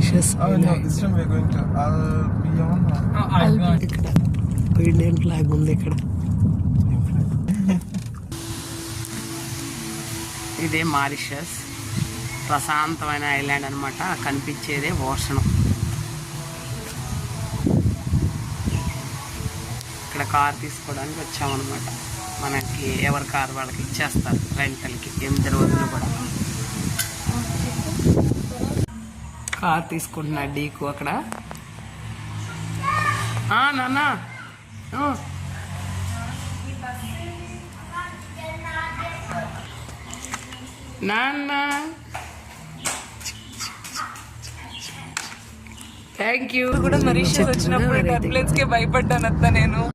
Mauritius Island. This time we are going to Albion. ఇక్కడ Indian flag ఉంది ఇక్కడ. ఇదే మారిషస్, ప్రశాంతమైన ఐలాండ్ అనమాట. కనిపించేదే ఓషన్. ఇక్కడ కార్ తీసుకోవడానికి వచ్చామన్నమాట. మనకి ఎవరి కార్ వాళ్ళకి ఇచ్చేస్తారు రెంటల్కి 8 రోజులు కూడా. కార్ తీసుకుంటున్నా డీకు అక్కడ. నాన్న నాన్న థ్యాంక్ యూ. కూడా మరీషియస్ వచ్చినప్పుడు టర్బులెన్స్ కి భయపడ్డాను అత్త నేను.